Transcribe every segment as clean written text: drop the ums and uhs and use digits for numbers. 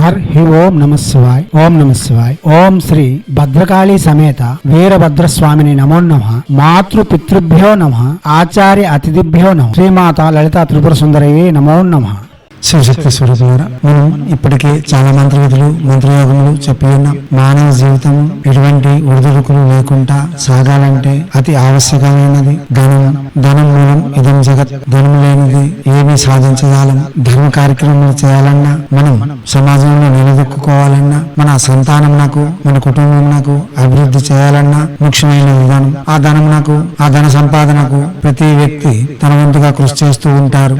హి ఓం నమ శివాయ్. ఓం నమ శివాయ్. ఓం శ్రీ భద్రకాళీ సమేత వీరభద్రస్వామిని నమో నమః. మాతృ పితృభ్యో నమః. ఆచార్య అతిథిభ్యో నమః. శ్రీమాత లలితా త్రిపుర సుందరయే నమో నమః. శివశక్తి స్వరూపులారా, మనం ఇప్పటికే చాలా మంత్రవిధులు మంత్రయోగములు చెప్పి ఉన్నాం. మానవ జీవితం ఎటువంటి ఒడిదుడుకులు లేకుండా సాగాలంటే అతి ఆవశ్యకమైనది ధనం మూలం ఇదం జగత్. ధనం లేనిది ఏమి సాధించగలం. ధర్మ కార్యక్రమాలు చేయాలన్నా, మనం సమాజంలో నిలదొక్కుకోవాలన్నా, మన సంతానమునకు మన కుటుంబమునకు అభివృద్ధి చేయాలన్నా ముఖ్యమైన విధానం. ఆ ధన సంపాదనకు ప్రతి వ్యక్తి తన వంతుగా కృషి చేస్తూ ఉంటారు.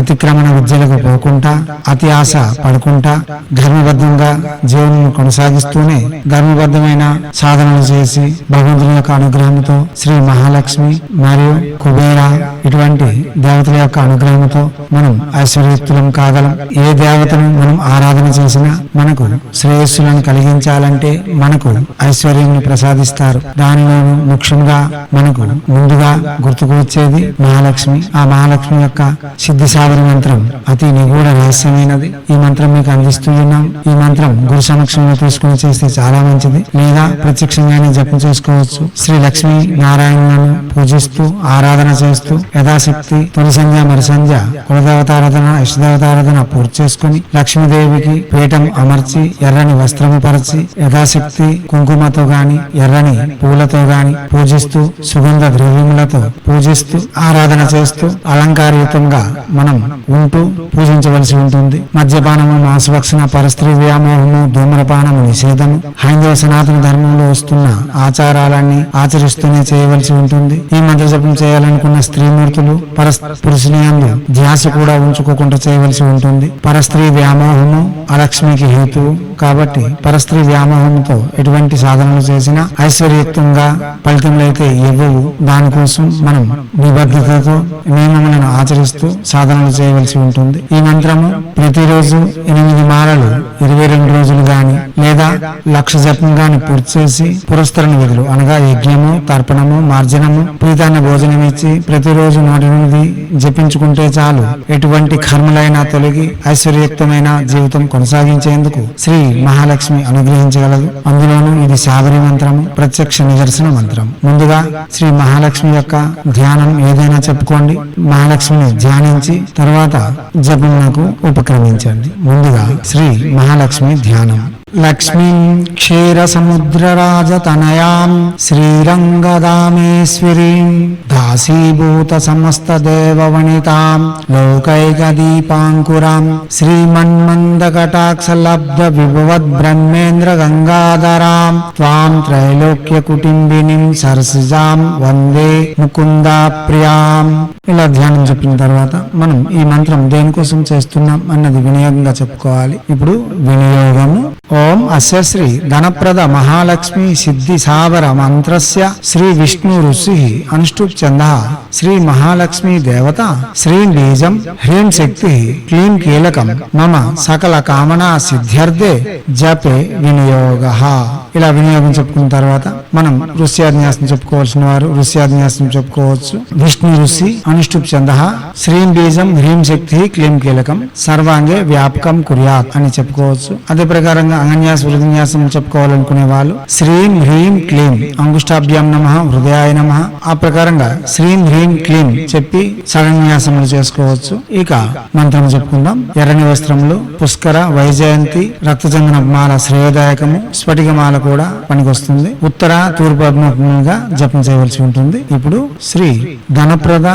అతిక్రమణ విద్యలకు పోకుండా, అతి ఆశ పడుకుంటా, ధర్మబద్ధంగా జీవనం కొనసాగిస్తూనే ధర్మబద్ధమైన సాధనలు చేసి భగవంతుని యొక్క అనుగ్రహంతో శ్రీ మహాలక్ష్మి మరియు కుబేర ఇటువంటి దేవతల యొక్క అనుగ్రహంతో మనం ఐశ్వర్యయుక్తులం కాగలం. ఏ దేవతను మనం ఆరాధన చేసినా మనకు శ్రేయస్సులను కలిగించాలంటే మనకు ఐశ్వర్యం ప్రసాదిస్తారు. దానిలోనూ ముఖ్యంగా మనకు ముందుగా గుర్తుకు వచ్చేది మహాలక్ష్మి. ఆ మహాలక్ష్మి యొక్క సిద్ధి సాధన మంత్రం అతి నిగూఢ రహస్యమైనది. ఈ మంత్రం మీకు అందిస్తూ ఉన్నాం. ఈ మంత్రం గురు సమక్షంలో తీసుకుని చేస్తే చాలా మంచిది, లేదా ప్రత్యక్షంగానే జపం చేసుకోవచ్చు. శ్రీ లక్ష్మీ నారాయణను పూజిస్తూ ఆరాధన చేస్తూ యథాశక్తి తొలి సంధ్య మరి సంధ్య కులదేవతారాధన ఇష్టదేవతారాధన పూర్తి చేసుకుని లక్ష్మీదేవికి పీఠం అమర్చి ఎర్రని వస్త్రము పరచి యథాశక్తి కుంకుమతో గాని ఎర్రని పూలతో గాని పూజిస్తూ సుగంధ ద్రవ్యములతో పూజిస్తూ ఆరాధన చేస్తూ అలంకారయుతంగా మనం ఉంటూ పూజించవలసి ఉంటుంది. మద్యపానము, మాంసభక్షణ, పరస్త్రీ వ్యామోహము, ధూమ్రపానము నిషేధము హైందవ సనాతన ధర్మంలో వస్తున్న ఆచారాలన్నీ ఆచరిస్తూనే చేయవలసి ఉంటుంది. ఈ మంత్ర జపం చేయాలనుకున్న స్త్రీమూర్తులు పురుషుని యందు ధ్యాస కూడా ఉంచుకోకుండా చేయవలసి ఉంటుంది. పరస్త్రీ వ్యామోహము అలక్ష్మికి హేతువు కాబట్టి పరస్త్రీ వ్యామోహంతో ఎటువంటి సాధనలు చేసినా ఐశ్వర్యయుక్తంగా ఫలితములైతే ఇవ్వవు. దానికోసం మనం నిబద్ధతతో నియమములను ఆచరిస్తూ సాధనలు చేయవలసి ఉంటుంది. ఈ మంత్రము ప్రతిరోజు 8 మాలలు 22 రోజులు గాని లేదా 1,00,000 జపం గాని పూర్తి చేసి పురస్కరణ విధులు అనగా యజ్ఞము, తర్పణము, మార్జనము, ప్రీతాన్న భోజనం ఇచ్చి ప్రతిరోజు 108 జపించుకుంటే చాలు. ఎటువంటి కర్మలైనా తొలగి ఐశ్వర్యయుక్తమైన జీవితం కొనసాగించేందుకు శ్రీ మహాలక్ష్మి అనుగ్రహించగలదు. అందులోనూ ఇది శాబరి మంత్రము, ప్రత్యక్ష నిదర్శన మంత్రం. ముందుగా శ్రీ మహాలక్ష్మి యొక్క ధ్యానం ఏదైనా చెప్పుకోండి. మహాలక్ష్మిని ధ్యానించి తర్వాత జపమునకు ఉపక్రమించండి. ముందుగా శ్రీ మహాలక్ష్మి ధ్యానం. లక్ష్మీం క్షీర సముద్రరాజతనయాం శ్రీరంగదామేశ్వరీం దాసీభూత సమస్త దేవవనితాం లోకైక దీపాంకురాం శ్రీమన్మందకటాక్షలబ్ధ విభవద్ బ్రహ్మేంద్ర గంగాధరాం త్వాం త్రైలోక్య కుటుంబినిం సరసిజాం వందే ముకుందా ప్రియాం. ఇలా ధ్యానం చెప్పిన తర్వాత మనం ఈ మంత్రం దేనికోసం చేస్తున్నాం అన్నది వినియోగంగా చెప్పుకోవాలి. ఇప్పుడు వినియోగము. ఓం అస్య శ్రీ ధనప్రద మహాలక్ష్మి సిద్ధి సావర మంత్రస్య శ్రీ విష్ణు ఋషి అనుష్ఠుప్ ఛంద శ్రీ మహాలక్ష్మి దేవత శ్రీం బీజం హ్రీం శక్తి క్లీం కీలకం మమ సకల కామనా సిద్ధ్యర్థే జపే వినియోగ. ఇలా వినియోగం చెప్పుకున్న తర్వాత మనం ఋష్యాన్యాసం చెప్పుకోవాల్సిన వారు ఋష్యాన్యాసం చెప్పుకోవచ్చు. విష్ణు ఋషి అనుష్ఠుప్ ఛంద శ్రీం బీజం హ్రీం శక్తి క్లీం కీలకం సర్వాంగే వ్యాపకం కుర్యాత్ అని చెప్పుకోవచ్చు. అదే ప్రకారంగా అంగన్యాస హృదన్యాసం చెప్పుకోవాలనుకునే వాళ్ళు శ్రీం హ్రీం క్లీం అంగుష్టాభ్యాం నమః హృదయాయ నమః ఆ ప్రకారంగా శ్రీం హ్రీం క్లీం చెప్పి సగన్యాసములు చేసుకోవచ్చు. ఇక మంత్రం చెప్పుకుందాం. ఎర్రని వస్త్రములు, పుష్కర, వైజయంతి, రక్తచందన మాల శ్రేయోదాయకము, స్ఫటికమాల కూడా పనికొస్తుంది. ఉత్తర తూర్పు అభిముఖంగా జపం చేయవలసి ఉంటుంది. ఇప్పుడు శ్రీ ధనప్రద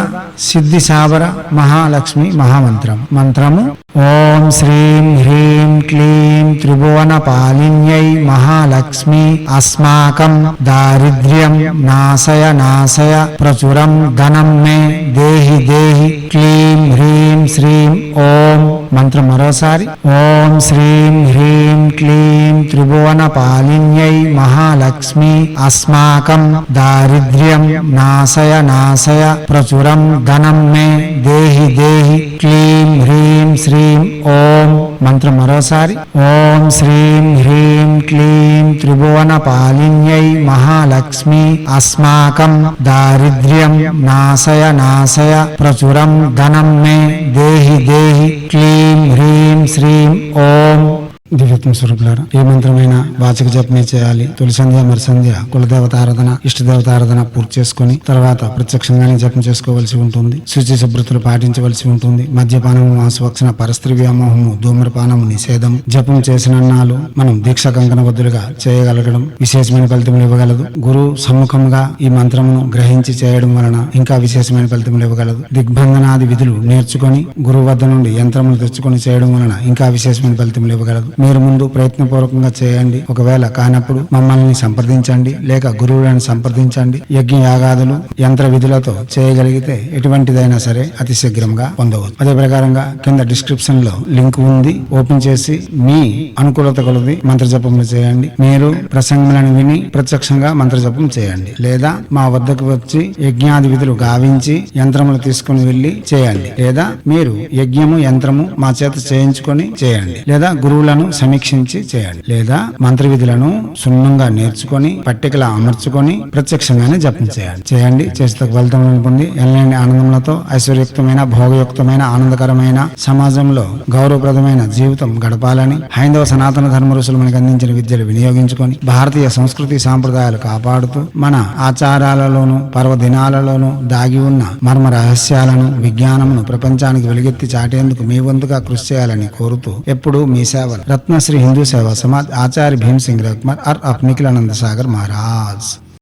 సిద్ధి సావర మహాలక్ష్మి మహామంత్రం. మంత్రము ఓం శ్రీం హ్రీం క్లీం త్రిభువన పాలిన్యై మహాలక్ష్మి అస్మాకం దారిద్ర్యం నాశయ నాశయ ప్రచురం ధనం మే దేహి దేహి క్లీం హ్రీం శ్రీం ఓం. మంత్రం మరోసారి. ఓం శ్రీం హ్రీం క్లీం త్రిభువన పాలిన్యై మహాలక్ష్మి అస్మాకం దారిద్ర్యం నాశయ నాశయ ప్రచురం ధనం మే దేహి దేహి క్లీం హ్రీం శ్రీం ఓం. మంత్రం మరోసారి. ఓం శ్రీం హ్రీం క్లీం త్రిభువన పాలిన్యై మహాలక్ష్మి అస్మాకం దారిద్ర్యం నాశయ నాశయ ప్రచురం ధనం మే దేహి దేహి క్లీం హ్రీం శ్రీం ఓం. దివ్యత్మ స్వరూపులారా, ఏ మంత్రమైనా వాచక జపమే చేయాలి. తొలి సంధ్య మరుసంధ్య కులదేవత ఆరాధన, ఇష్టదేవత ఆరాధన పూర్తి చేసుకుని తర్వాత ప్రత్యక్షంగానే జపం చేసుకోవాల్సి ఉంటుంది. శుచి శుభ్రతలు పాటించవలసి ఉంటుంది. మద్యపానము, మాంసభక్షణ, పరస్త్రీ వ్యామోహము, ధూమ్రపానము నిషేధం. జపం చేసిన అన్నాలు మనం దీక్ష కంకణబద్ధులుగా చేయగలగడం విశేషమైన ఫలితములు ఇవ్వగలదు. గురు సమ్ముఖంగా ఈ మంత్రమును గ్రహించి చేయడం వలన ఇంకా విశేషమైన ఫలితములు ఇవ్వగలదు. దిగ్బంధనాది విధులు నేర్చుకొని గురువు వద్ద నుండి యంత్రములు తెచ్చుకొని చేయడం వలన ఇంకా విశేషమైన ఫలితములు ఇవ్వగలదు. మీరు ముందు ప్రయత్నపూర్వకంగా చేయండి. ఒకవేళ కానప్పుడు మమ్మల్ని సంప్రదించండి, లేక గురువులను సంప్రదించండి. యజ్ఞ యాగాదులు యంత్ర విధులతో చేయగలిగితే ఎటువంటిదైనా సరే అతి శీఘ్రంగా పొందవచ్చు. అదే ప్రకారంగా కింద డిస్క్రిప్షన్ లో లింక్ ఉంది, ఓపెన్ చేసి మీ అనుకూలత కొలది మంత్ర జపములు చేయండి. మీరు ప్రసంగములను విని ప్రత్యక్షంగా మంత్ర జపం చేయండి, లేదా మా వద్దకు వచ్చి యజ్ఞాది విధులు గావించి యంత్రములు తీసుకుని వెళ్లి చేయండి, లేదా మీరు యజ్ఞము యంత్రము మా చేత చేయించుకొని చేయండి, లేదా గురువులను సమీక్షించి చేయండి, లేదా మంత్ర విధులను సున్నంగా నేర్చుకొని పట్టికలా అమర్చుకొని ప్రత్యక్షంగానే జపం చేయండి. చేస్తే ఫలితం పొంది ఎనలేని ఆనందములతో ఐశ్వర్యయుక్తమైన భోగయుక్తమైన ఆనందకరమైన సమాజంలో గౌరవప్రదమైన జీవితం గడపాలని హైందవ సనాతన ధర్మ ఋషులు మనకు అందించిన విద్యలు వినియోగించుకొని భారతీయ సంస్కృతి సాంప్రదాయాలు కాపాడుతూ మన ఆచారాలలోను పర్వదినాలలోను దాగి ఉన్న మర్మ రహస్యాలను విజ్ఞానమును ప్రపంచానికి వెలుగెత్తి చాటేందుకు మీ వంతుగా కృషి చేయాలని కోరుతూ ఎప్పుడూ మీ సేవలు రత్నశ్రీ హిందూ సేవా సమాజ్ ఆచార్య భీమ్ సింగ్ రఘుమార్ ఆర్ నిఖిలానంద సాగర్ మహారాజ్.